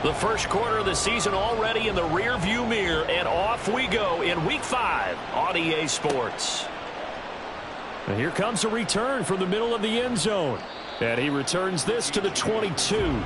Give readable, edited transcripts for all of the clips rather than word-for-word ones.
The first quarter of the season already in the rearview mirror, and off we go in Week 5 on EA Sports. And here comes a return from the middle of the end zone. And he returns this to the 22.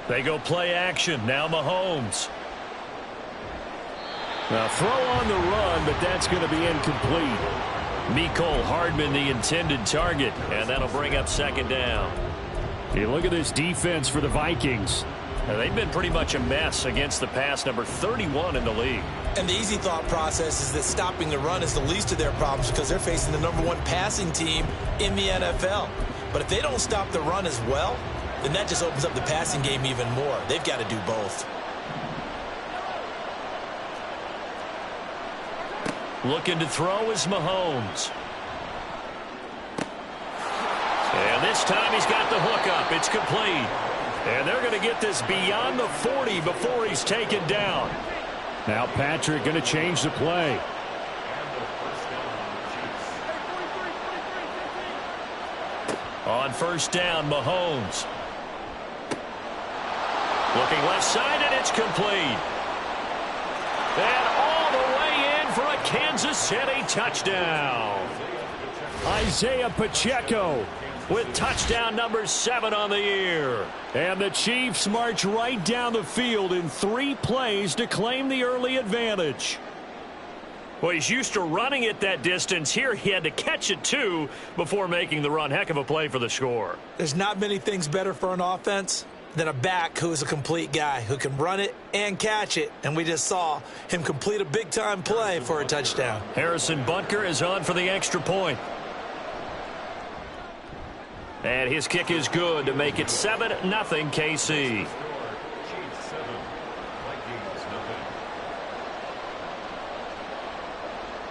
They go play action. Now Mahomes. Now throw on the run, but that's going to be incomplete. Mecole Hardman, the intended target, and that'll bring up second down. You look at this defense for the Vikings. Now, they've been pretty much a mess against the pass, number 31 in the league. And the easy thought process is that stopping the run is the least of their problems because they're facing the #1 passing team in the NFL. But if they don't stop the run as well, then that just opens up the passing game even more. They've got to do both. Looking to throw is Mahomes. And this time he's got the hook up. It's complete. And they're going to get this beyond the 40 before he's taken down. Now Patrick going to change the play. On first down, Mahomes. Looking left side, and it's complete. And all the way in for a Kansas City touchdown. Isaiah Pacheco with touchdown number 7 on the year. And the Chiefs march right down the field in 3 plays to claim the early advantage. Well, he's used to running it that distance. Here he had to catch it, too, before making the run. Heck of a play for the score. There's not many things better for an offense than a back who is a complete guy who can run it and catch it. And we just saw him complete a big-time play for a touchdown. Harrison Butker is on for the extra point. And his kick is good to make it 7-0 KC.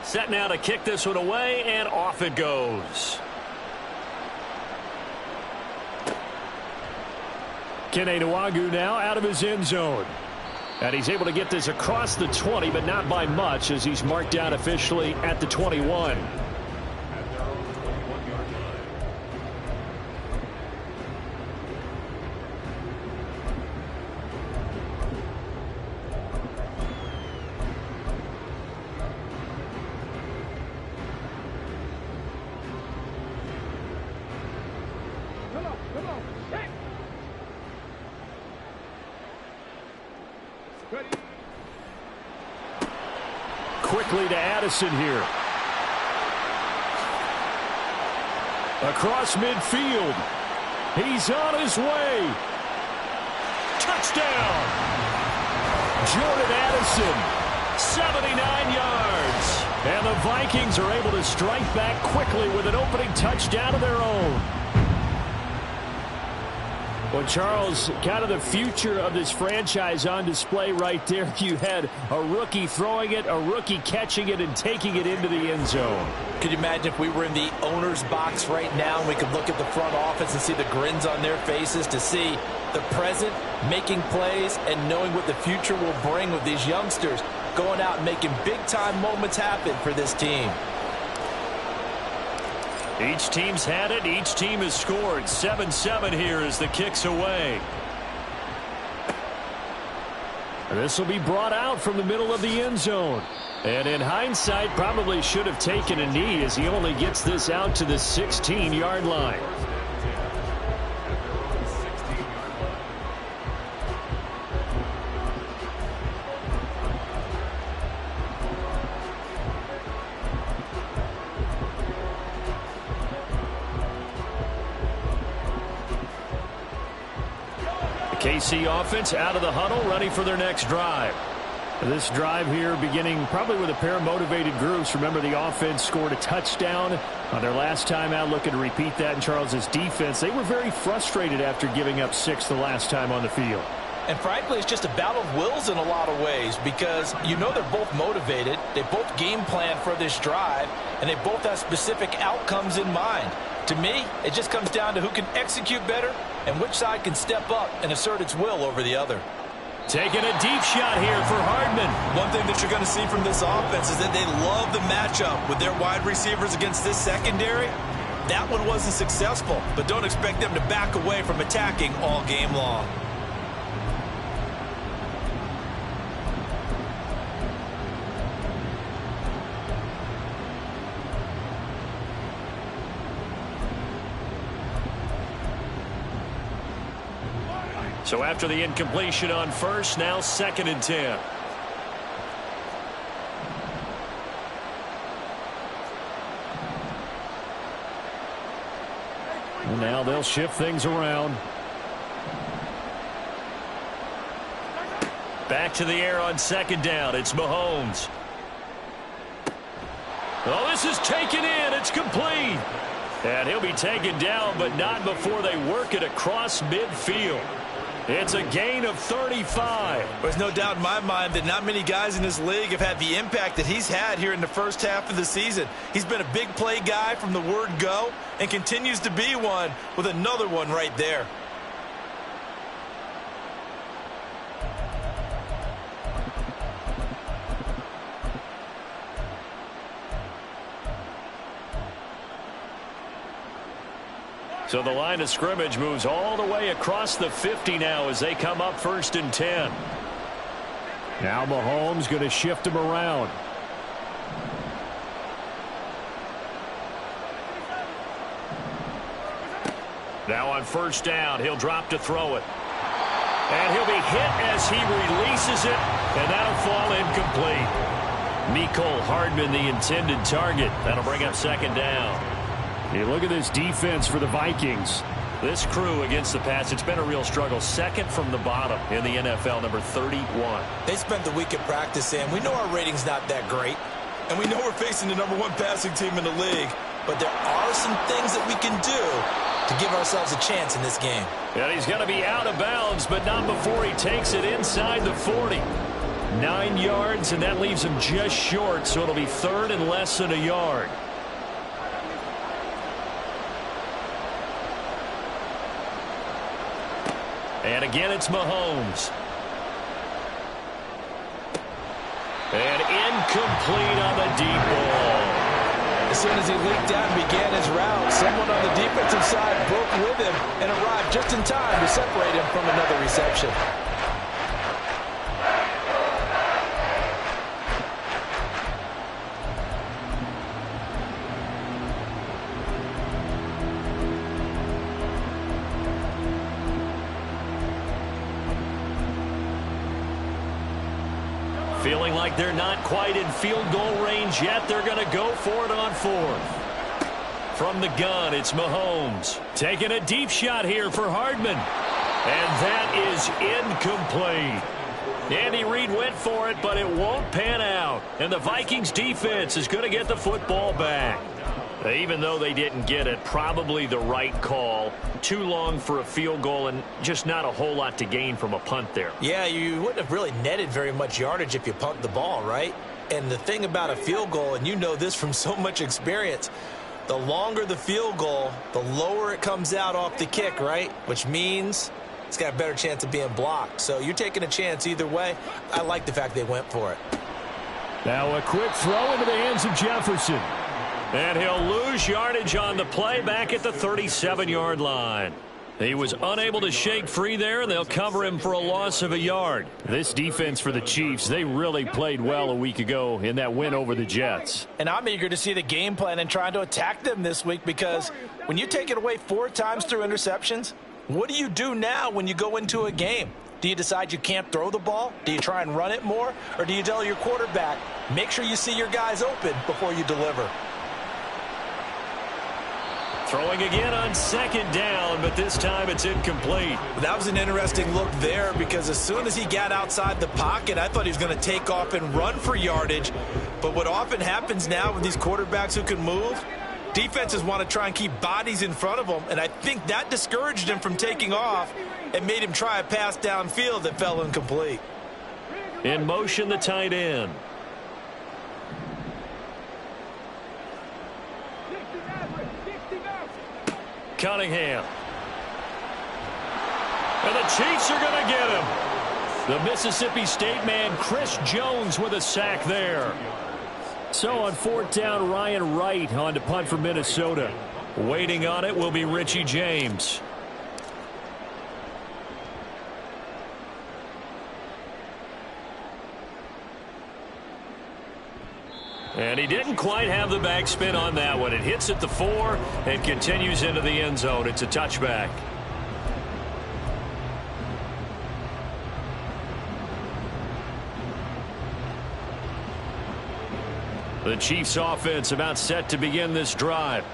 Set now to kick this one away, and off it goes. Kene Nwangwu now out of his end zone. And he's able to get this across the 20, but not by much, as he's marked down officially at the 21. Quickly to Addison here. Across midfield. He's on his way. Touchdown! Jordan Addison, 79 yards. And the Vikings are able to strike back quickly with an opening touchdown of their own. Well, Charles, kind of the future of this franchise on display right there. You had a rookie throwing it, a rookie catching it, and taking it into the end zone. Could you imagine if we were in the owner's box right now and we could look at the front office and see the grins on their faces to see the present making plays and knowing what the future will bring with these youngsters going out and making big-time moments happen for this team. Each team's had it. Each team has scored. 7-7 here as the kick's away. And this will be brought out from the middle of the end zone. And in hindsight, probably should have taken a knee as he only gets this out to the 16-yard line. KC offense out of the huddle, ready for their next drive. This drive here beginning probably with a pair of motivated groups. Remember, the offense scored a touchdown on their last time out, looking to repeat that in Charles's defense. They were very frustrated after giving up 6 the last time on the field. And frankly, it's just a battle of wills in a lot of ways because you know they're both motivated, they both game plan for this drive, and they both have specific outcomes in mind. To me, it just comes down to who can execute better and which side can step up and assert its will over the other. Taking a deep shot here for Hardman. One thing that you're going to see from this offense is that they love the matchup with their wide receivers against this secondary. That one wasn't successful, but don't expect them to back away from attacking all game long. So after the incompletion on first, now 2nd and 10. And now they'll shift things around. Back to the air on 2nd down. It's Mahomes. Oh, this is taken in. It's complete. And he'll be taken down, but not before they work it across midfield. It's a gain of 35. There's no doubt in my mind that not many guys in this league have had the impact that he's had here in the first half of the season. He's been a big play guy from the word go and continues to be one with another one right there. So the line of scrimmage moves all the way across the 50 now as they come up 1st and 10. Now Mahomes going to shift him around. Now on 1st down, he'll drop to throw it. And he'll be hit as he releases it, and that'll fall incomplete. Mecole Hardman, the intended target. That'll bring up 2nd down. You look at this defense for the Vikings. This crew against the pass, it's been a real struggle. 2nd from the bottom in the NFL, number 31. They spent the week at practice, Sam. We know our rating's not that great, and we know we're facing the number 1 passing team in the league, but there are some things that we can do to give ourselves a chance in this game. And he's going to be out of bounds, but not before he takes it inside the 40. 9 yards, and that leaves him just short, so it'll be 3rd and less than a yard. And again, it's Mahomes. And incomplete on the deep ball. As soon as he leaked out and began his route, someone on the defensive side broke with him and arrived just in time to separate him from another reception. Feeling like they're not quite in field goal range yet. They're going to go for it on 4th. From the gun, it's Mahomes. Taking a deep shot here for Hardman. And that is incomplete. Andy Reid went for it, but it won't pan out. And the Vikings defense is going to get the football back. Even though they didn't get it, probably the right call. Too long for a field goal and just not a whole lot to gain from a punt there. Yeah, you wouldn't have really netted very much yardage if you punt the ball, right? And the thing about a field goal, and you know this from so much experience, the longer the field goal, the lower it comes out off the kick, right? Which means it's got a better chance of being blocked. So you're taking a chance either way. I like the fact they went for it. Now a quick throw into the hands of Jefferson. And he'll lose yardage on the play back at the 37-yard line. He was unable to shake free there, and they'll cover him for a loss of a yard. This defense for the Chiefs, they really played well a week ago in that win over the Jets. And I'm eager to see the game plan and trying to attack them this week because when you take it away 4 times through interceptions, what do you do now when you go into a game? Do you decide you can't throw the ball? Do you try and run it more? Or do you tell your quarterback, make sure you see your guys open before you deliver? Throwing again on 2nd down, but this time it's incomplete. That was an interesting look there because as soon as he got outside the pocket, I thought he was going to take off and run for yardage. But what often happens now with these quarterbacks who can move, Defenses want to try and keep bodies in front of them, and I think that discouraged him from taking off and made him try a pass downfield that fell incomplete. In motion, the tight end. Cunningham. And the Chiefs are going to get him. The Mississippi State man, Chris Jones, with a sack there. So on 4th down, Ryan Wright on to punt for Minnesota. Waiting on it will be Richie James. And he didn't quite have the backspin on that one. It hits at the 4 and continues into the end zone. It's a touchback. The Chiefs offense about set to begin this drive.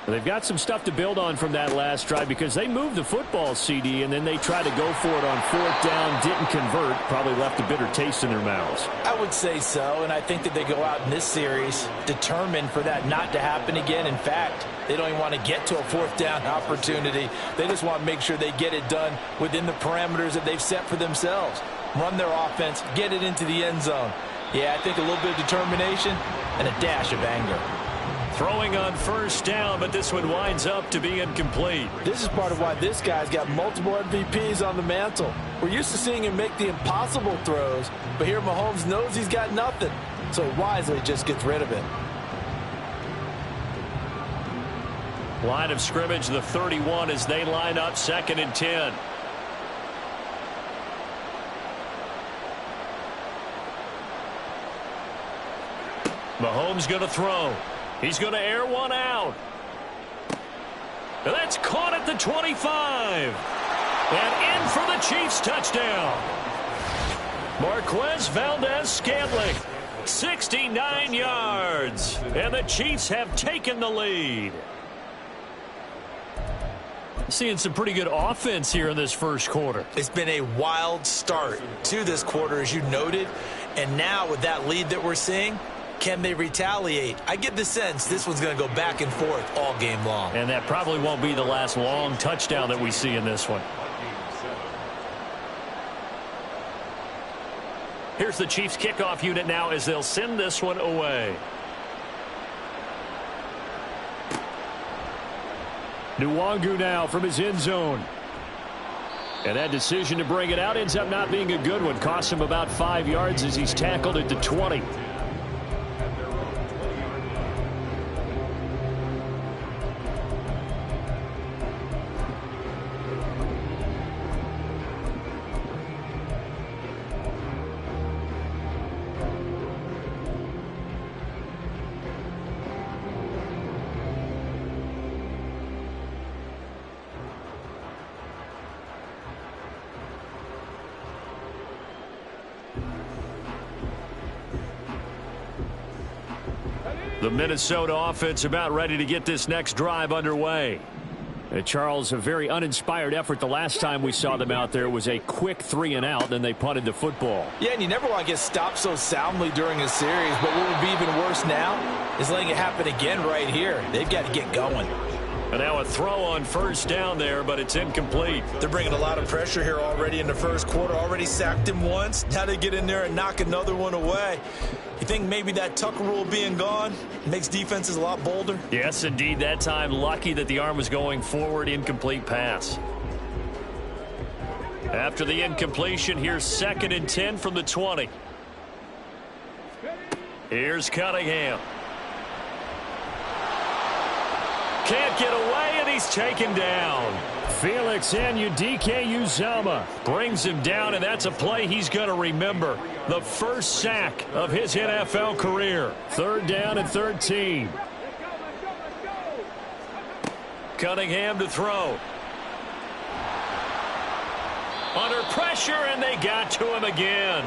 They've got some stuff to build on from that last drive because they moved the football, CD, and then they tried to go for it on 4th down, didn't convert, probably left a bitter taste in their mouths. I would say so, and I think that they go out in this series determined for that not to happen again. In fact, they don't even want to get to a 4th down opportunity. They just want to make sure they get it done within the parameters that they've set for themselves. Run their offense, get it into the end zone. Yeah, I think a little bit of determination and a dash of anger. Throwing on 1st down, but this one winds up to be incomplete. This is part of why this guy's got multiple MVPs on the mantle. We're used to seeing him make the impossible throws, but here Mahomes knows he's got nothing, so he wisely just gets rid of it. Line of scrimmage, the 31 as they line up 2nd and 10. Mahomes going to throw. He's going to air one out. And that's caught at the 25. And in for the Chiefs touchdown. Marquez Valdez-Scantling, 69 yards. And the Chiefs have taken the lead. Seeing some pretty good offense here in this first quarter. It's been a wild start to this quarter, as you noted. And now with that lead that we're seeing, can they retaliate? I get the sense this one's going to go back and forth all game long. And that probably won't be the last long touchdown that we see in this one. Here's the Chiefs kickoff unit now as they'll send this one away. Nwangu now from his end zone. And that decision to bring it out ends up not being a good one. Costs him about 5 yards as he's tackled at the 20. The Minnesota offense about ready to get this next drive underway. Charles, a very uninspired effort the last time we saw them out there. It was a quick 3-and-out, then they punted the football. Yeah, and you never want to get stopped so soundly during a series, but what would be even worse now is letting it happen again right here. They've got to get going. And now a throw on 1st down there, but it's incomplete. They're bringing a lot of pressure here already in the first quarter. Already sacked him once. Now they get in there and knock another one away. You think maybe that Tucker rule being gone makes defenses a lot bolder? Yes, indeed. That time, lucky that the arm was going forward. Incomplete pass. After the incompletion, here's 2nd and 10 from the 20. Here's Cunningham. Can't get away, and he's taken down. Felix Anudike-Uzomah brings him down, and that's a play he's going to remember. The first sack of his NFL career. 3rd down and 13. Cunningham to throw. Under pressure, and they got to him again.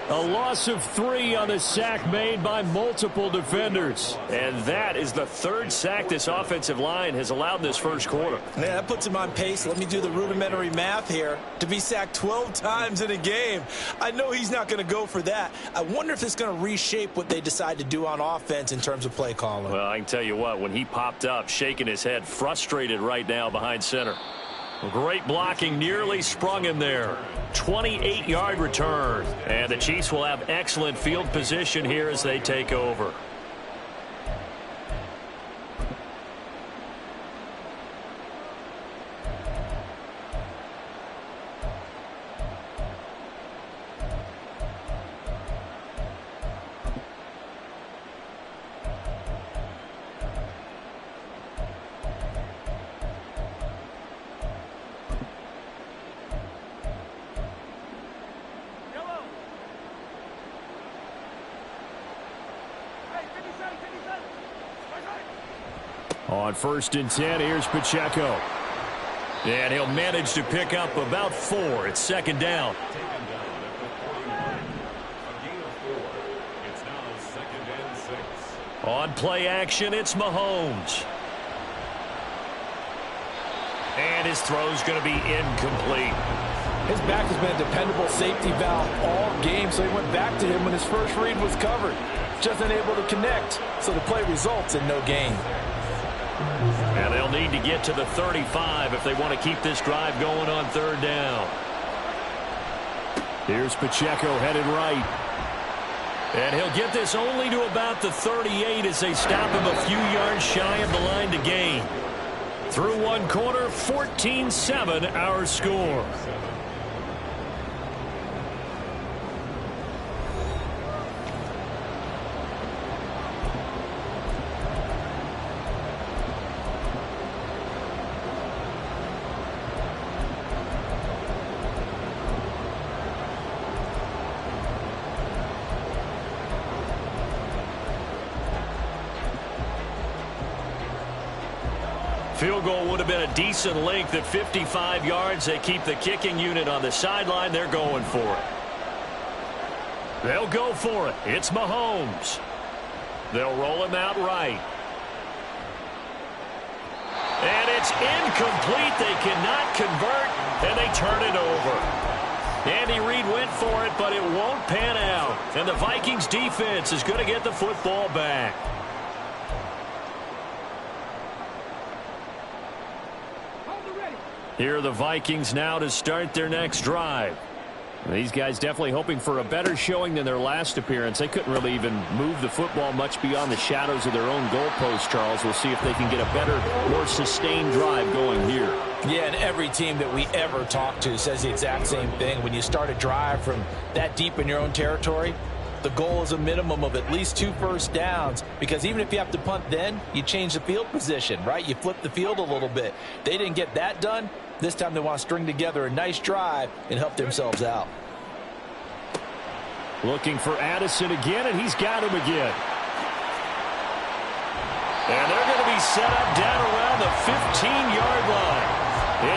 A loss of 3 on the sack made by multiple defenders. And that is the 3rd sack this offensive line has allowed this first quarter. Yeah, that puts him on pace. Let me do the rudimentary math here. To be sacked 12 times in a game, I know he's not going to go for that. I wonder if it's going to reshape what they decide to do on offense in terms of play calling. Well, I can tell you what, when he popped up, shaking his head, frustrated right now behind center. Great blocking, nearly sprung him there. 28-yard return. And the Chiefs will have excellent field position here as they take over. On 1st and 10, here's Pacheco. And he'll manage to pick up about 4. It's 2nd down. On play action, it's Mahomes. And his throw's going to be incomplete. His back has been a dependable safety valve all game, so he went back to him when his first read was covered. Just unable to connect, so the play results in no gain. And they'll need to get to the 35 if they want to keep this drive going on 3rd down. Here's Pacheco headed right. And he'll get this only to about the 38 as they stop him a few yards shy of the line to gain. Through 1 quarter, 14-7 our score. Field goal would have been a decent length at 55 yards. They keep the kicking unit on the sideline. They're going for it. They'll go for it. It's Mahomes. They'll roll him out right. And it's incomplete. They cannot convert, and they turn it over. Andy Reid went for it, but it won't pan out. And the Vikings defense is going to get the football back. Here are the Vikings now to start their next drive. These guys definitely hoping for a better showing than their last appearance. They couldn't really even move the football much beyond the shadows of their own goalpost, Charles. We'll see if they can get a better, more sustained drive going here. Yeah, and every team that we ever talk to says the exact same thing. When you start a drive from that deep in your own territory, the goal is a minimum of at least 2 first downs, because even if you have to punt then, you change the field position, right? You flip the field a little bit. They didn't get that done. This time they want to string together a nice drive and help themselves out. Looking for Addison again, and he's got him again. And they're going to be set up down around the 15-yard line.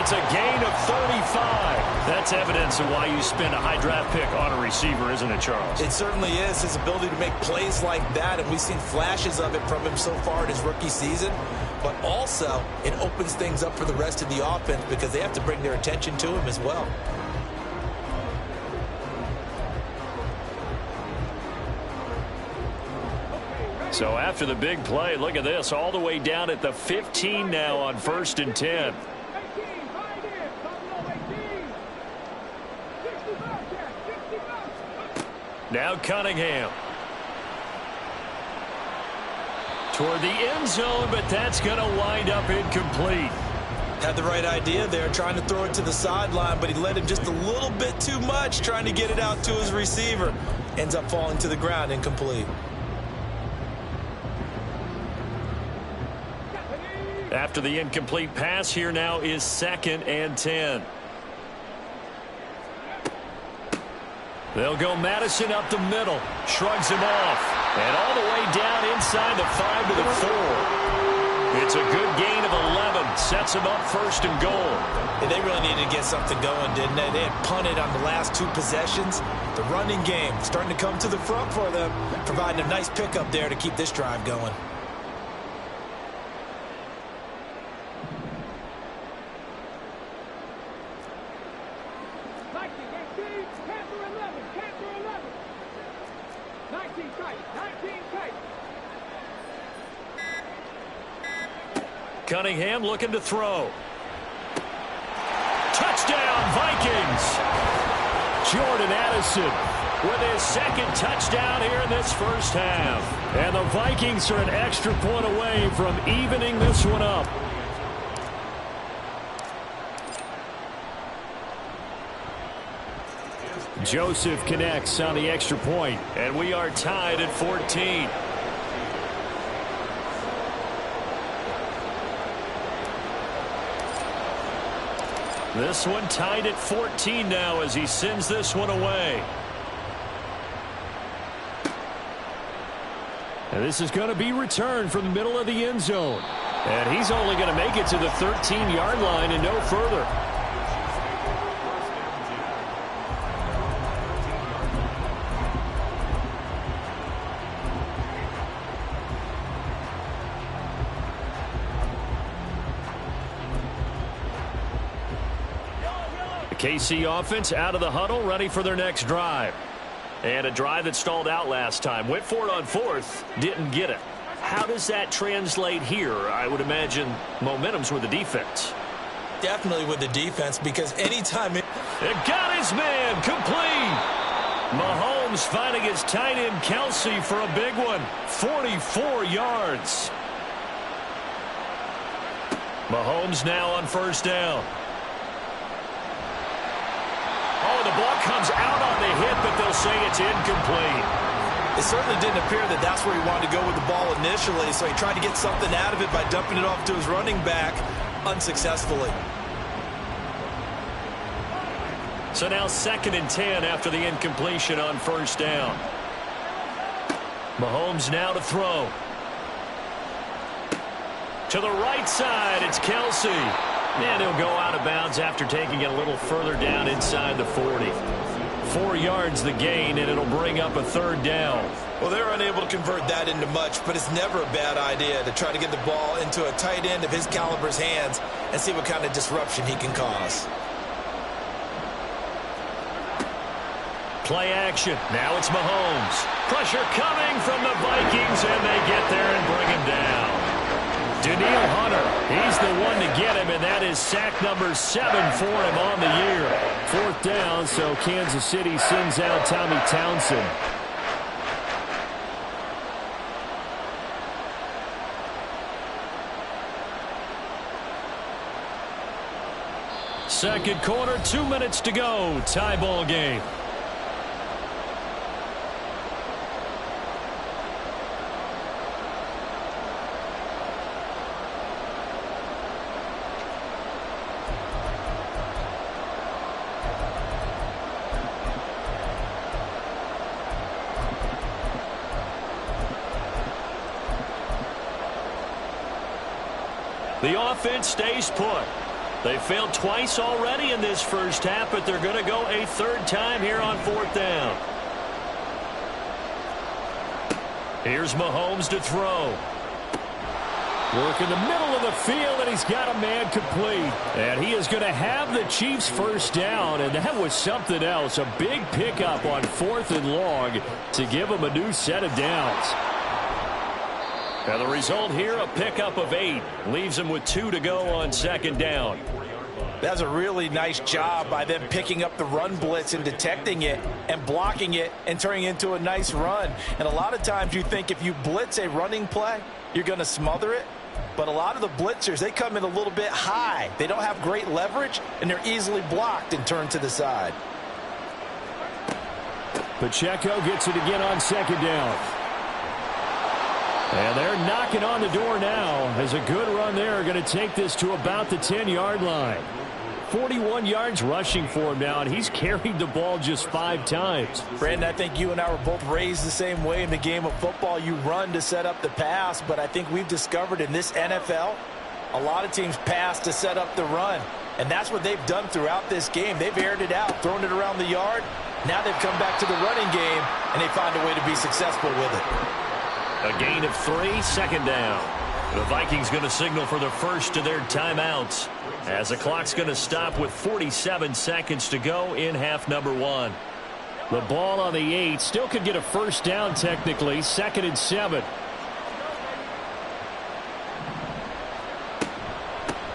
It's a gain of 35. That's evidence of why you spend a high draft pick on a receiver, isn't it, Charles? It certainly is. His ability to make plays like that, and we've seen flashes of it from him so far in his rookie season. But also, it opens things up for the rest of the offense because they have to bring their attention to him as well. So after the big play, look at this, all the way down at the 15 now on 1st and 10. Now Cunningham. Toward the end zone, but that's going to wind up incomplete. Had the right idea there, trying to throw it to the sideline, but he led him just a little bit too much, trying to get it out to his receiver. Ends up falling to the ground, incomplete. After the incomplete pass, here now is 2nd and 10. They'll go Madison up the middle. Shrugs him off. And all the way down inside the 5 to the 4. It's a good gain of 11. Sets them up first and goal. Yeah, they really needed to get something going, didn't they? They had punted on the last 2 possessions. The running game starting to come to the front for them, providing a nice pickup there to keep this drive going. Cunningham looking to throw. Touchdown, Vikings! Jordan Addison with his second touchdown here in this first half. And the Vikings are an extra point away from evening this one up. Joseph connects on the extra point, and we are tied at 14. This one tied at 14 now as he sends this one away. And this is going to be returned from the middle of the end zone. And he's only going to make it to the 13-yard line and no further. KC offense out of the huddle, ready for their next drive. And a drive that stalled out last time. Went for it on 4th, didn't get it. How does that translate here? I would imagine momentum's with the defense. Definitely with the defense, because anytime it got his man complete. Mahomes finding his tight end Kelsey for a big one. 44 yards. Mahomes now on first down. Oh, the ball comes out on the hit, but they'll say it's incomplete. It certainly didn't appear that that's where he wanted to go with the ball initially, so he tried to get something out of it by dumping it off to his running back unsuccessfully. So now 2nd and 10 after the incompletion on first down. Mahomes now to throw. To the right side, it's Kelsey. And he'll go out of bounds after taking it a little further down inside the 40. 4 yards the gain, and it'll bring up a 3rd down. Well, they're unable to convert that into much, but it's never a bad idea to try to get the ball into a tight end of his caliber's hands and see what kind of disruption he can cause. Play action. Now it's Mahomes. Pressure coming from the Vikings, and they get there and bring him down. Danielle Hunter, he's the one to get him, and that is sack number 7 for him on the year. 4th down, so Kansas City sends out Tommy Townsend. Second quarter, 2 minutes to go. Tie ball game. The offense stays put. They failed twice already in this first half, but they're going to go a 3rd time here on 4th down. Here's Mahomes to throw. Work in the middle of the field, and he's got a man complete. And he is going to have the Chiefs' first down, and that was something else. A big pickup on 4th and long to give them a new set of downs. Now the result here, a pickup of 8. Leaves them with 2 to go on 2nd down. That's a really nice job by them picking up the run blitz and detecting it and blocking it and turning it into a nice run. And a lot of times you think if you blitz a running play, you're going to smother it. But a lot of the blitzers, they come in a little bit high. They don't have great leverage, and they're easily blocked and turned to the side. Pacheco gets it again on 2nd down. And they're knocking on the door now as a good run there going to take this to about the 10-yard line. 41 yards rushing for him now, and he's carried the ball just 5 times. Brandon, I think you and I were both raised the same way in the game of football. You run to set up the pass, but I think we've discovered in this NFL, a lot of teams pass to set up the run. And that's what they've done throughout this game. They've aired it out, thrown it around the yard. Now they've come back to the running game, and they find a way to be successful with it. A gain of 3, second down. The Vikings going to signal for the first of their timeouts, as the clock's going to stop with 47 seconds to go in half number 1. The ball on the 8, still could get a first down technically, 2nd and 7.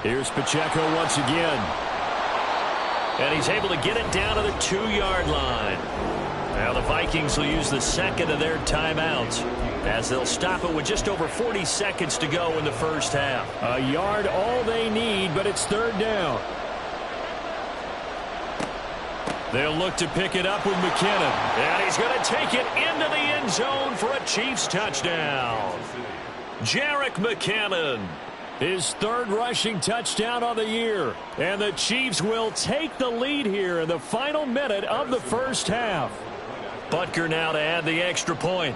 Here's Pacheco once again. And he's able to get it down to the 2-yard line. Now the Vikings will use the second of their timeouts, as they'll stop it with just over 40 seconds to go in the first half. A yard all they need, but it's 3rd down. They'll look to pick it up with McKinnon. And he's going to take it into the end zone for a Chiefs touchdown. Jerick McKinnon, his 3rd rushing touchdown of the year. And the Chiefs will take the lead here in the final minute of the first half. Butker now to add the extra point.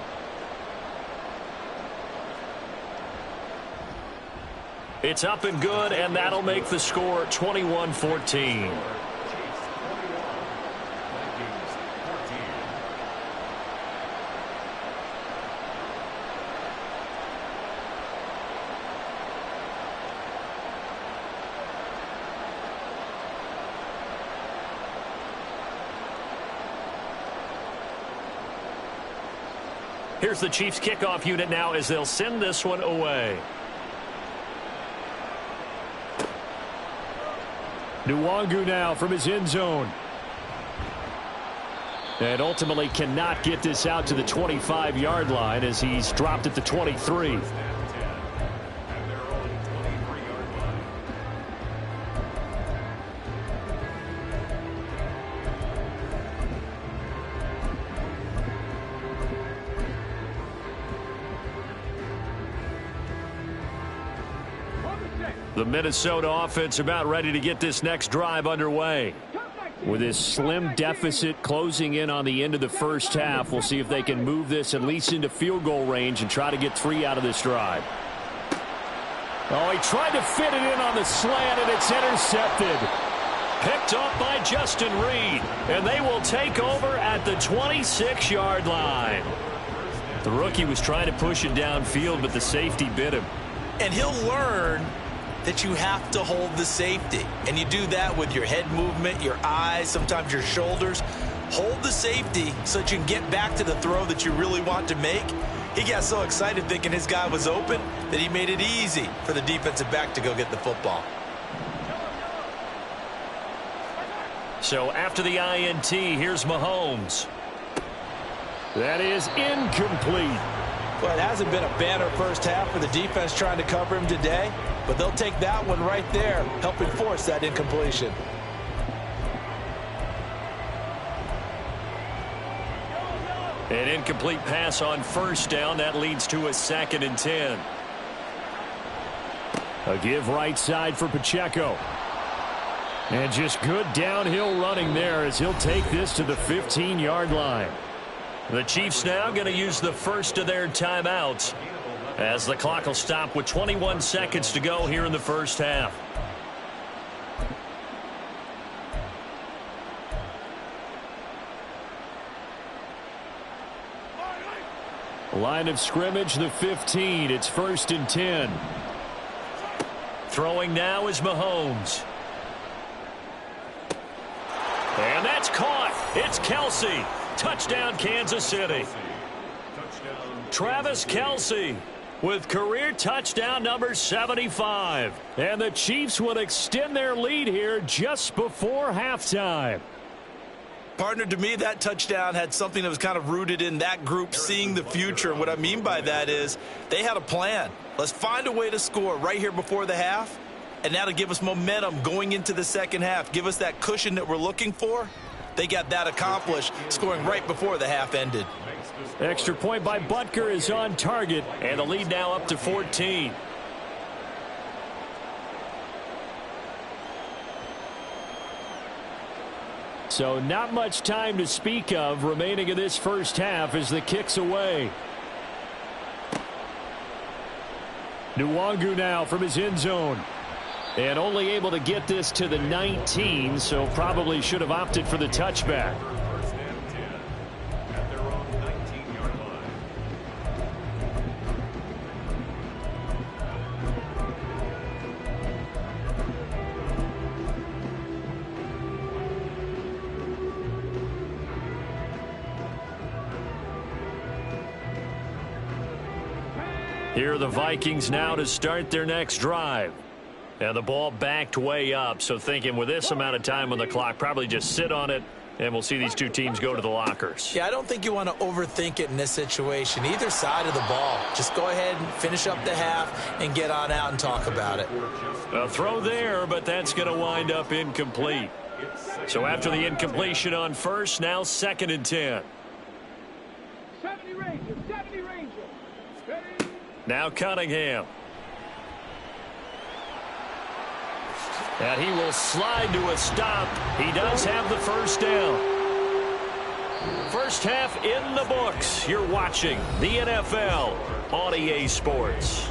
It's up and good, and that'll make the score 21-14. Here's the Chiefs kickoff unit now as they'll send this one away. Nwangu now from his end zone. And ultimately cannot get this out to the 25-yard line as he's dropped at the 23. The Minnesota offense about ready to get this next drive underway. With this slim deficit closing in on the end of the first half, we'll see if they can move this at least into field goal range and try to get 3 out of this drive. Oh, he tried to fit it in on the slant, and it's intercepted. Picked off by Justin Reed, and they will take over at the 26-yard line. The rookie was trying to push it downfield, but the safety bit him. And he'll learn that you have to hold the safety. And you do that with your head movement, your eyes, sometimes your shoulders. Hold the safety so that you can get back to the throw that you really want to make. He got so excited thinking his guy was open that he made it easy for the defensive back to go get the football. So after the INT, here's Mahomes. That is incomplete. Well, it hasn't been a banner first half for the defense trying to cover him today, but they'll take that one right there, helping force that incompletion. An incomplete pass on first down. That leads to a 2nd and 10. A give right side for Pacheco. And just good downhill running there as he'll take this to the 15-yard line. The Chiefs now going to use the first of their timeouts as the clock will stop with 21 seconds to go here in the first half. Line of scrimmage, the 15. It's 1st and 10. Throwing now is Mahomes. And that's caught. It's Kelce. Touchdown, Kansas City. Travis Kelce with career touchdown number 75. And the Chiefs will extend their lead here just before halftime. Partner, to me, that touchdown had something that was kind of rooted in that group seeing the future. And what I mean by that is they had a plan. Let's find a way to score right here before the half. And that'll give us momentum going into the second half. Give us that cushion that we're looking for. They got that accomplished, scoring right before the half ended. Extra point by Butker is on target, and the lead now up to 14. So not much time to speak of remaining in this first half as the kick's away. Nwangu now from his end zone. And only able to get this to the 19, so probably should have opted for the touchback. Here are the Vikings now to start their next drive. And the ball backed way up, so thinking with this amount of time on the clock, probably just sit on it, and we'll see these two teams go to the lockers. Yeah, I don't think you want to overthink it in this situation. Either side of the ball. Just go ahead and finish up the half and get on out and talk about it. A throw there, but that's going to wind up incomplete. So after the incompletion on first, now 2nd and 10. 70 Rangers, 70 Rangers. Now Cunningham. And he will slide to a stop. He does have the first down. First half in the books. You're watching the NFL on EA Sports.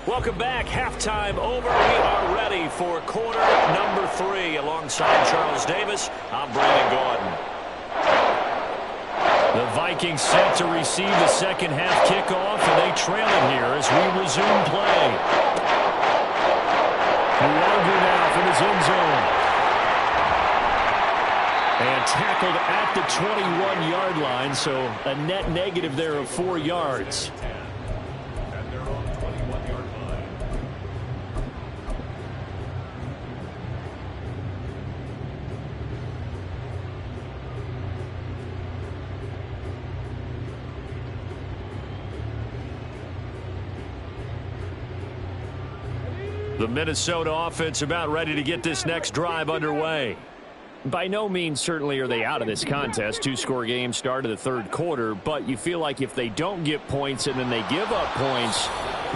Welcome back. Halftime over. We are ready for quarter number 3. Alongside Charles Davis, I'm Brandon Gordon. The Vikings set to receive the second half kickoff, and they trail it here as we resume play. Nwangu now from his end zone. And tackled at the 21-yard line, so a net negative there of 4 yards. The Minnesota offense about ready to get this next drive underway. By no means certainly are they out of this contest. 2-score game start of the third quarter, but you feel like if they don't get points and then they give up points,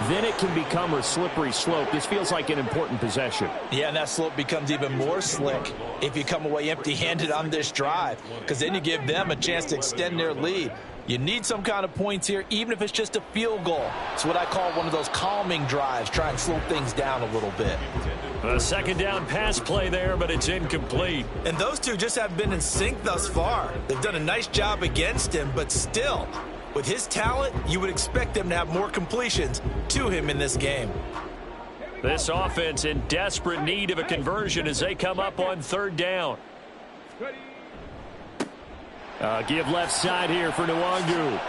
then it can become a slippery slope. This feels like an important possession. Yeah, and that slope becomes even more slick if you come away empty-handed on this drive, because then you give them a chance to extend their lead. You need some kind of points here, even if it's just a field goal. It's what I call one of those calming drives. Try and slow things down a little bit. A second down pass play there, but it's incomplete. And those two just have been in sync thus far. They've done a nice job against him, but still, with his talent, you would expect them to have more completions to him in this game. This offense in desperate need of a conversion as they come up on 3rd down. Give left side here for Nwangu.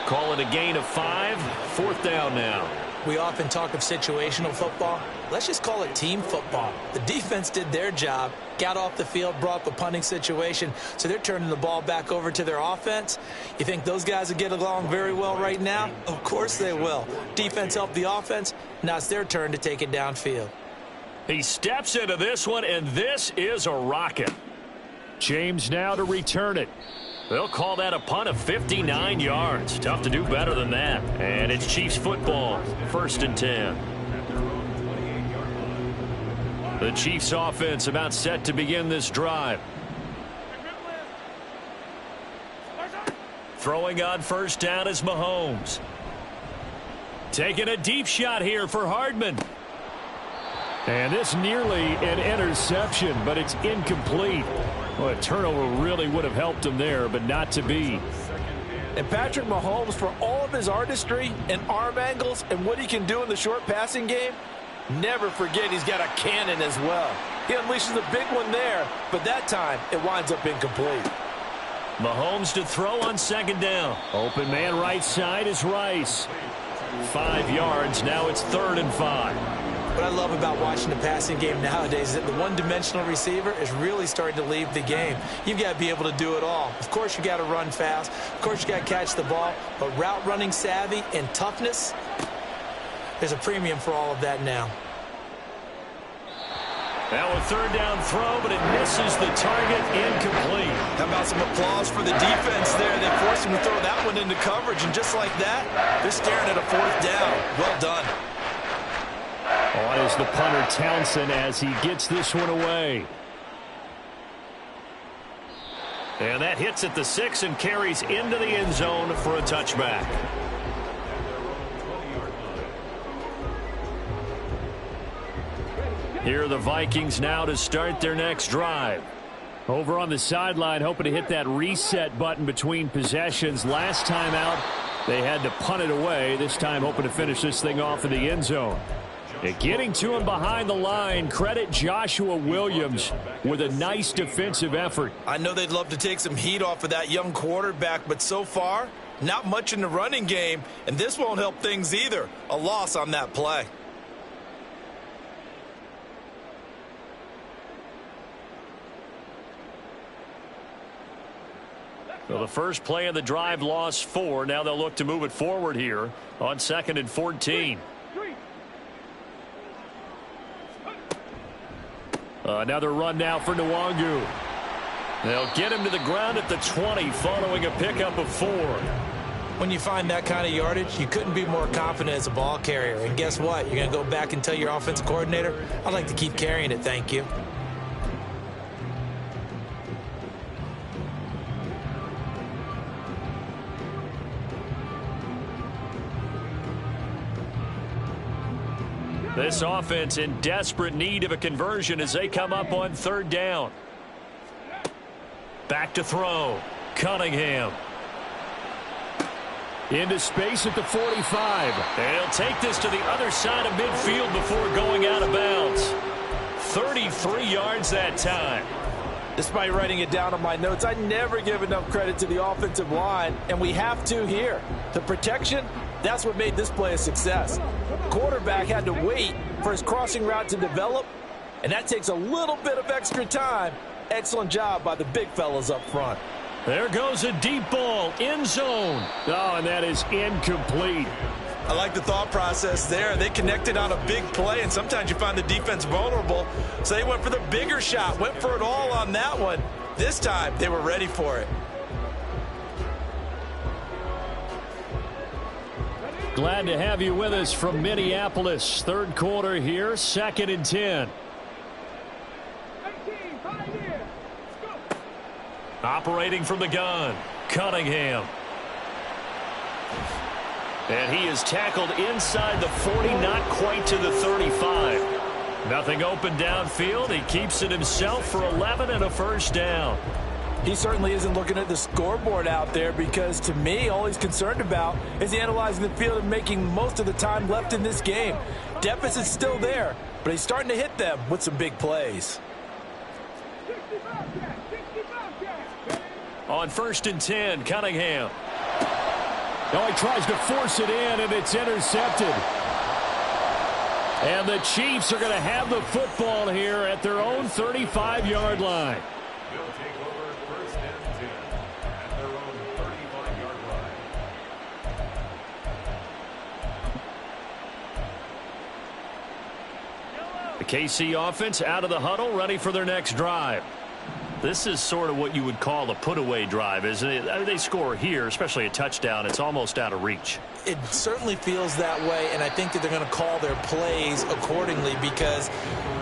Call it a gain of 5. 4th down now. We often talk of situational football. Let's just call it team football. The defense did their job, got off the field, brought up a punting situation, so they're turning the ball back over to their offense. You think those guys will get along very well right now? Of course they will. Defense helped the offense. Now it's their turn to take it downfield. He steps into this one, and this is a rocket. James now to return it. They'll call that a punt of 59 yards. Tough to do better than that. And it's Chiefs football. 1st and 10. The Chiefs offense about set to begin this drive. Throwing on 1st down is Mahomes. Taking a deep shot here for Hardman. And this nearly an interception, but it's incomplete. Well, a turnover really would have helped him there, but not to be. And Patrick Mahomes, for all of his artistry and arm angles and what he can do in the short passing game, never forget he's got a cannon as well. He unleashes a big one there, but that time it winds up incomplete. Mahomes to throw on 2nd down. Open man right side is Rice. 5 yards. Now it's 3rd and 5. What I love about watching the passing game nowadays is that the one-dimensional receiver is really starting to leave the game. You've got to be able to do it all. Of course, you got to run fast. Of course, you got to catch the ball. But route running savvy and toughness, there's a premium for all of that now. Now a third down throw, but it misses the target, incomplete. How about some applause for the defense there? They forced him to throw that one into coverage, and just like that, they're staring at a fourth down. Well done. On is the punter Townsend as he gets this one away. And that hits at the 6 and carries into the end zone for a touchback. Here are the Vikings now to start their next drive. Over on the sideline, hoping to hit that reset button between possessions. Last time out, they had to punt it away. This time, hoping to finish this thing off in the end zone. And getting to him behind the line, credit Joshua Williams with a nice defensive effort. I know they'd love to take some heat off of that young quarterback, but so far, not much in the running game, and this won't help things either. A loss on that play. So the first play of the drive lost 4. Now they'll look to move it forward here on 2nd and 14. Another run now for Nwangu. They'll get him to the ground at the 20 following a pickup of 4. When you find that kind of yardage, you couldn't be more confident as a ball carrier. And guess what? You're going to go back and tell your offensive coordinator, I'd like to keep carrying it, thank you. This offense in desperate need of a conversion as they come up on 3rd down. Back to throw. Cunningham. Into space at the 45. And he'll take this to the other side of midfield before going out of bounds. 33 yards that time. Despite writing it down on my notes, I never give enough credit to the offensive line, and we have to here. The protection, that's what made this play a success. Quarterback had to wait for his crossing route to develop, and that takes a little bit of extra time. Excellent job by the big fellas up front. There goes a deep ball, end zone. Oh, and that is incomplete. I like the thought process there. They connected on a big play, and sometimes you find the defense vulnerable. So they went for the bigger shot, went for it all on that one. This time, they were ready for it. Glad to have you with us from Minneapolis. 3rd quarter here, 2nd and 10. Operating from the gun, Cunningham. And he is tackled inside the 40, not quite to the 35. Nothing open downfield. He keeps it himself for 11 and a first down. He certainly isn't looking at the scoreboard out there because, to me, all he's concerned about is analyzing the field and making most of the time left in this game. Deficit's still there, but he's starting to hit them with some big plays. On 1st and 10, Cunningham. Oh, he tries to force it in, and it's intercepted. And the Chiefs are going to have the football here at their own 35-yard line. They'll take over 1st and 10 at their own 35-yard line. The KC offense out of the huddle, ready for their next drive. This is sort of what you would call a put-away drive, isn't it? They score here, especially a touchdown. It's almost out of reach. It certainly feels that way, and I think that they're going to call their plays accordingly because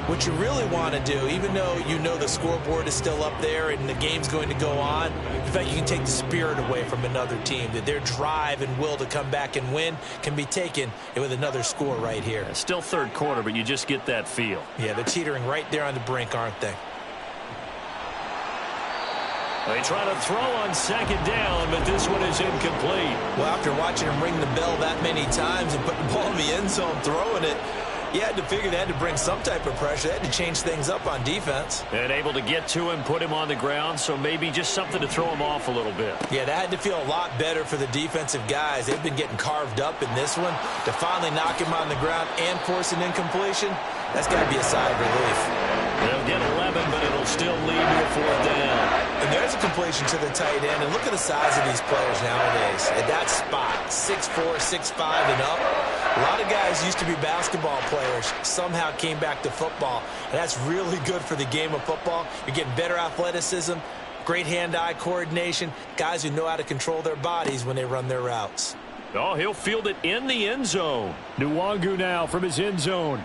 what you really want to do, even though you know the scoreboard is still up there and the game's going to go on, in fact, you can take the spirit away from another team, that their drive and will to come back and win can be taken with another score right here. Yeah, still 3rd quarter, but you just get that feel. Yeah, they're teetering right there on the brink, aren't they? They try to throw on 2nd down, but this one is incomplete. Well, after watching him ring the bell that many times and put the ball in the end zone, throwing it, You had to figure they had to bring some type of pressure. They had to change things up on defense. And able to get to him, put him on the ground, so maybe just something to throw him off a little bit. Yeah, that had to feel a lot better for the defensive guys. They've been getting carved up in this one. To finally knock him on the ground and force an incompletion, that's got to be a sigh of relief. They'll get 11, but it'll still lead to a 4th down. And there's a completion to the tight end. And look at the size of these players nowadays. At that spot, 6'4", 6'5", and up. A lot of guys used to be basketball players, somehow came back to football. And that's really good for the game of football. You're getting better athleticism, great hand-eye coordination, guys who know how to control their bodies when they run their routes. Oh, he'll field it in the end zone. Nwangu now from his end zone.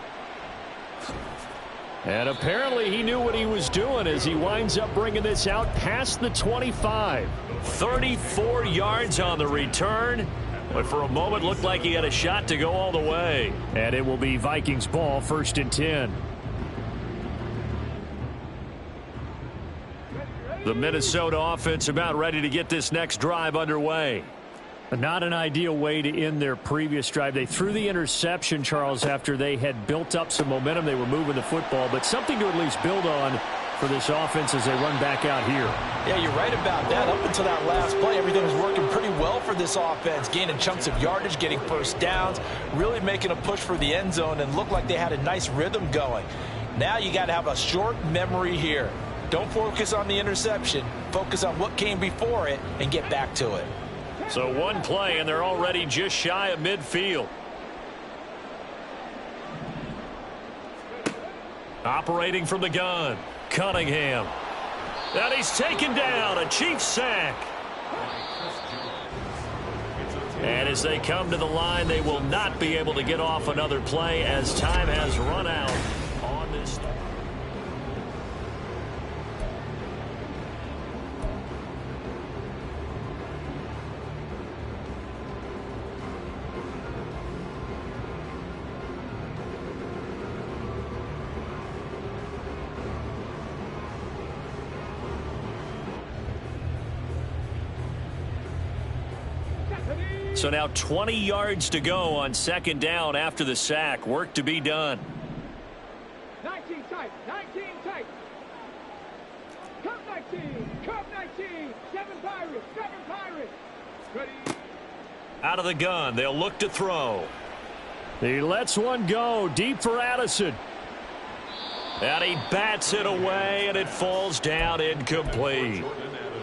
And apparently he knew what he was doing as he winds up bringing this out past the 25. 34 yards on the return. But for a moment looked like he had a shot to go all the way. And it will be Vikings ball, 1st and 10. The Minnesota offense about ready to get this next drive underway. Not an ideal way to end their previous drive. They threw the interception, Charles, after they had built up some momentum. They were moving the football, but something to at least build on for this offense as they run back out here. Yeah, you're right about that. Up until that last play, everything was working pretty well for this offense, gaining chunks of yardage, getting first downs, really making a push for the end zone, and looked like they had a nice rhythm going. Now you got to have a short memory here. Don't focus on the interception. Focus on what came before it and get back to it. So one play, and they're already just shy of midfield. Operating from the gun, Cunningham. And he's taken down, a Chiefs sack. And as they come to the line, they will not be able to get off another play as time has run out on this. So now 20 yards to go on 2nd down after the sack. Work to be done. 19 tight, 19 tight. Come 19, come 19. 7 Pirates, 7 Pirates. Ready. Out of the gun, they'll look to throw. He lets one go deep for Addison. And he bats it away, and it falls down incomplete.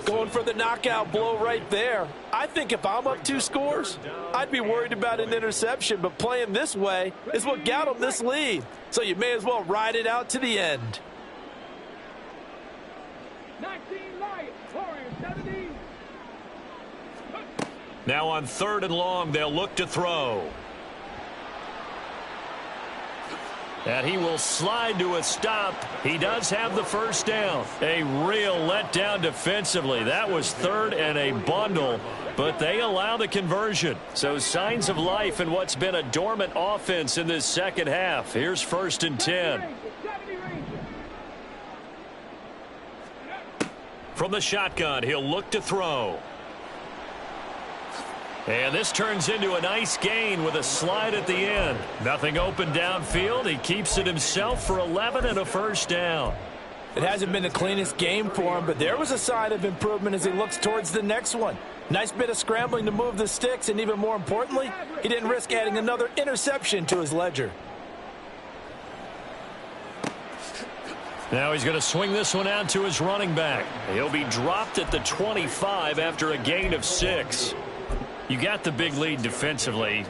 Going for the knockout blow right there. I think if I'm up 2 scores, I'd be worried about an interception, but playing this way is what got them this lead. So you may as well ride it out to the end. 19 Lions, Warriors 17. Now on 3rd and long, they'll look to throw. And he will slide to a stop. He does have the first down. A real letdown defensively. That was 3rd and a bundle, but they allow the conversion. So signs of life in what's been a dormant offense in this second half. Here's 1st and 10. From the shotgun, he'll look to throw. And this turns into a nice gain with a slide at the end. Nothing open downfield. He keeps it himself for 11 and a first down. It hasn't been the cleanest game for him, but there was a sign of improvement as he looks towards the next one. Nice bit of scrambling to move the sticks, and even more importantly, he didn't risk adding another interception to his ledger. Now he's going to swing this one out to his running back. He'll be dropped at the 25 after a gain of 6. You got the big lead defensively.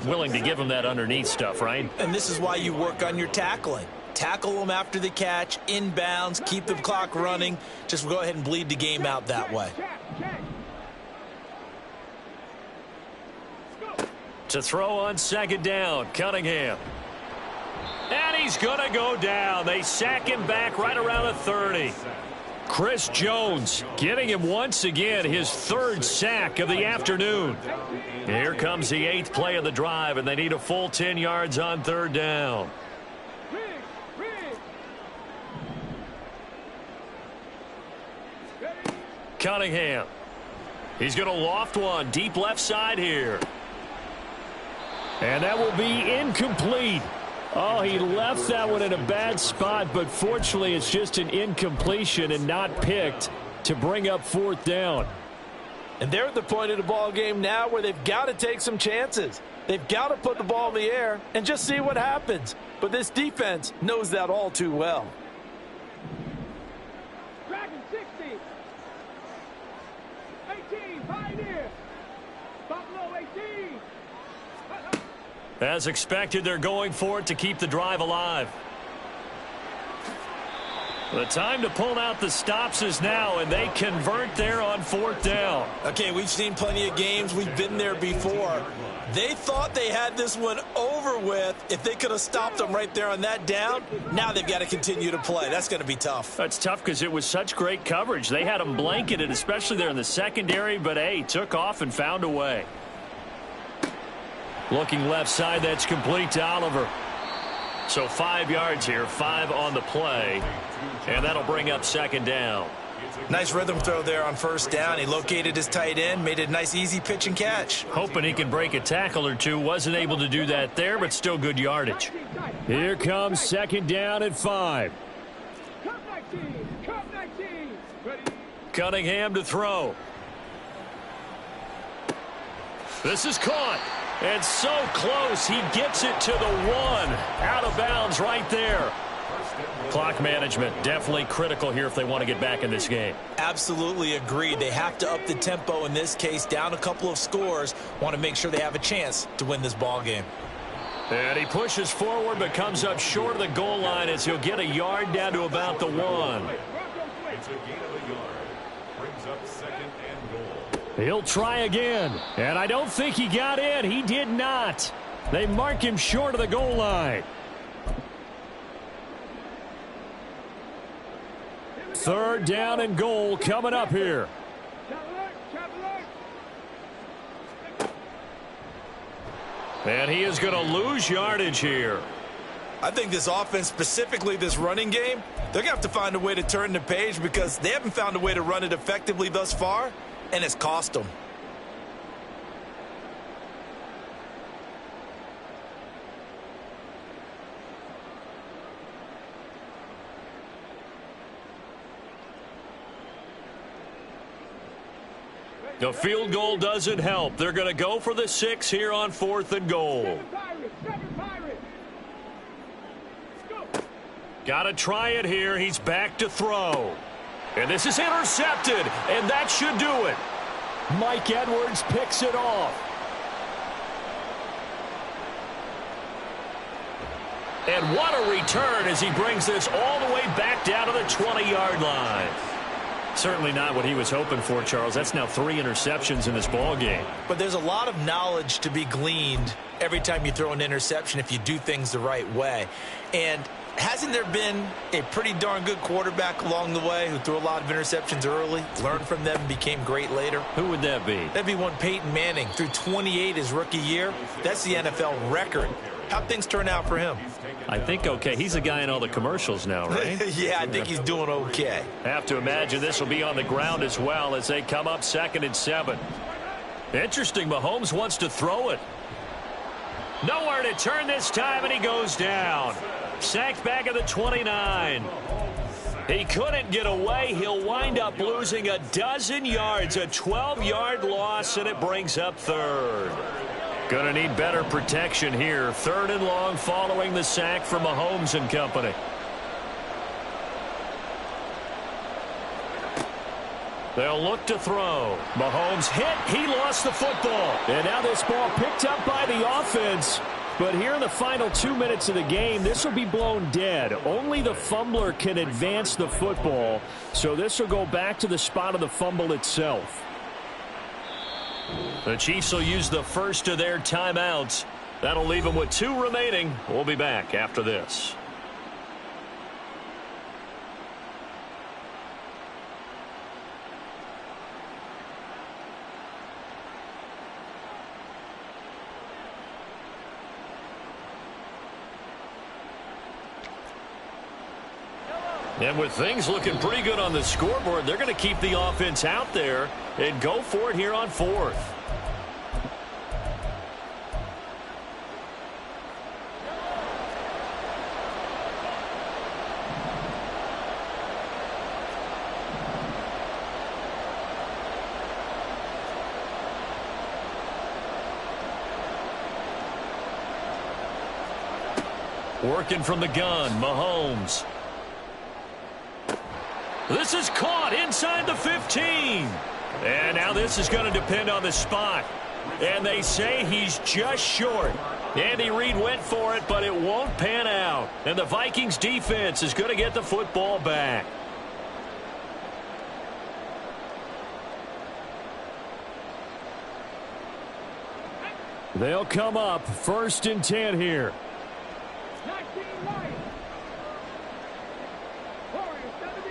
Willing to give him that underneath stuff, right? And this is why you work on your tackling. Tackle them after the catch, inbounds, keep the clock running. Just go ahead and bleed the game out that way. To throw on 2nd down, Cunningham. And he's going to go down. They sack him back right around the 30. Chris Jones getting him once again his 3rd sack of the afternoon. Here comes the 8th play of the drive, and they need a full 10 yards on 3rd down. Cunningham. He's going to loft one deep left side here. And that will be incomplete. Oh, he left that one in a bad spot, but fortunately it's just an incompletion and not picked to bring up 4th down. And they're at the point of the ball game now where they've got to take some chances. They've got to put the ball in the air and just see what happens. But this defense knows that all too well. Dragon 60. 18, Pioneer. Buffalo 18. As expected, they're going for it to keep the drive alive. The time to pull out the stops is now, and they convert there on 4th down. Okay, we've seen plenty of games. We've been there before. They thought they had this one over with if they could have stopped them right there on that down. Now they've got to continue to play. That's going to be tough. That's tough because it was such great coverage. They had them blanketed, especially there in the secondary, but, hey, took off and found a way. Looking left side, that's complete to Oliver. So 5 yards here, 5 on the play, and that'll bring up 2nd down. Nice rhythm throw there on 1st down. He located his tight end, made it a nice easy pitch and catch. Hoping he can break a tackle or two. Wasn't able to do that there, but still good yardage. Here comes 2nd down at 5. Cup 19. Cup 19. Ready. Cunningham to throw. This is caught. And so close, he gets it to the 1. Out of bounds right there. Clock management definitely critical here if they want to get back in this game. Absolutely agreed. They have to up the tempo in this case, down a couple of scores. Want to make sure they have a chance to win this ball game. And he pushes forward but comes up short of the goal line as he'll get a yard down to about the 1. It's a gain of a yard. Brings up 2nd and goal. He'll try again. And I don't think he got in. He did not. They mark him short of the goal line. 3rd down and goal coming up here. And he is going to lose yardage here. I think this offense, specifically this running game, they're going to have to find a way to turn the page because they haven't found a way to run it effectively thus far, and it's cost them. The field goal doesn't help. They're going to go for the 6 here on 4th and goal. Got to try it here. He's back to throw. And this is intercepted, and that should do it. Mike Edwards picks it off. And what a return as he brings this all the way back down to the 20-yard line. Certainly not what he was hoping for, Charles. That's now 3 interceptions in this ball game. But there's a lot of knowledge to be gleaned every time you throw an interception if you do things the right way. And hasn't there been a pretty darn good quarterback along the way who threw a lot of interceptions early, learned from them, and became great later? Who would that be? That'd be one Peyton Manning. Threw 28 his rookie year. That's the NFL record. How'd things turn out for him? I think okay. He's a guy in all the commercials now, right? Yeah, I think he's doing okay. Have to imagine this will be on the ground as well as they come up 2nd and 7. Interesting, Mahomes wants to throw it. Nowhere to turn this time, and he goes down. Sacked back at the 29. He couldn't get away. He'll wind up losing a dozen yards, a 12-yard loss, and it brings up 3rd. Going to need better protection here. 3rd and long following the sack from Mahomes and company. They'll look to throw. Mahomes hit. He lost the football. And now this ball picked up by the offense. But here in the final 2 minutes of the game, this will be blown dead. Only the fumbler can advance the football. So this will go back to the spot of the fumble itself. The Chiefs will use the first of their timeouts. That'll leave them with 2 remaining. We'll be back after this. And with things looking pretty good on the scoreboard, they're going to keep the offense out there and go for it here on 4th. Working from the gun, Mahomes. This is caught inside the 15. And now this is going to depend on the spot. And they say he's just short. Andy Reid went for it, but it won't pan out. And the Vikings defense is going to get the football back. They'll come up 1st and 10 here. 19 Lions. Warriors 70.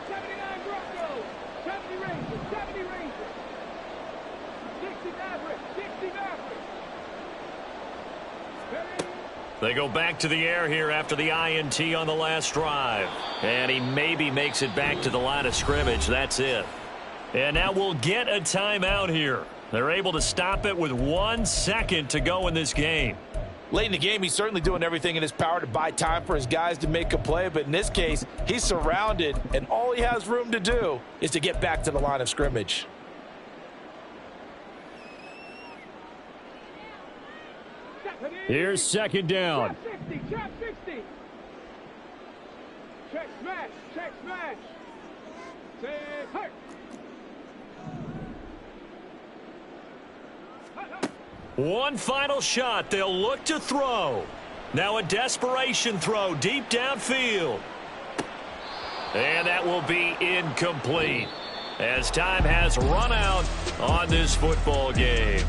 79 Broncos. 70 Rangers. 70 Rangers. 60 Mavericks. 60 Mavericks. They go back to the air here after the INT on the last drive. And he maybe makes it back to the line of scrimmage. That's it. And now we'll get a timeout here. They're able to stop it with 1 second to go in this game. Late in the game, he's certainly doing everything in his power to buy time for his guys to make a play. But in this case, he's surrounded, and all he has room to do is to get back to the line of scrimmage. Here's 2nd down. Trap 50. Trap 60. Check smash. Check smash. Say hurt. One final shot. They'll look to throw. Now a desperation throw deep downfield. And that will be incomplete as time has run out on this football game.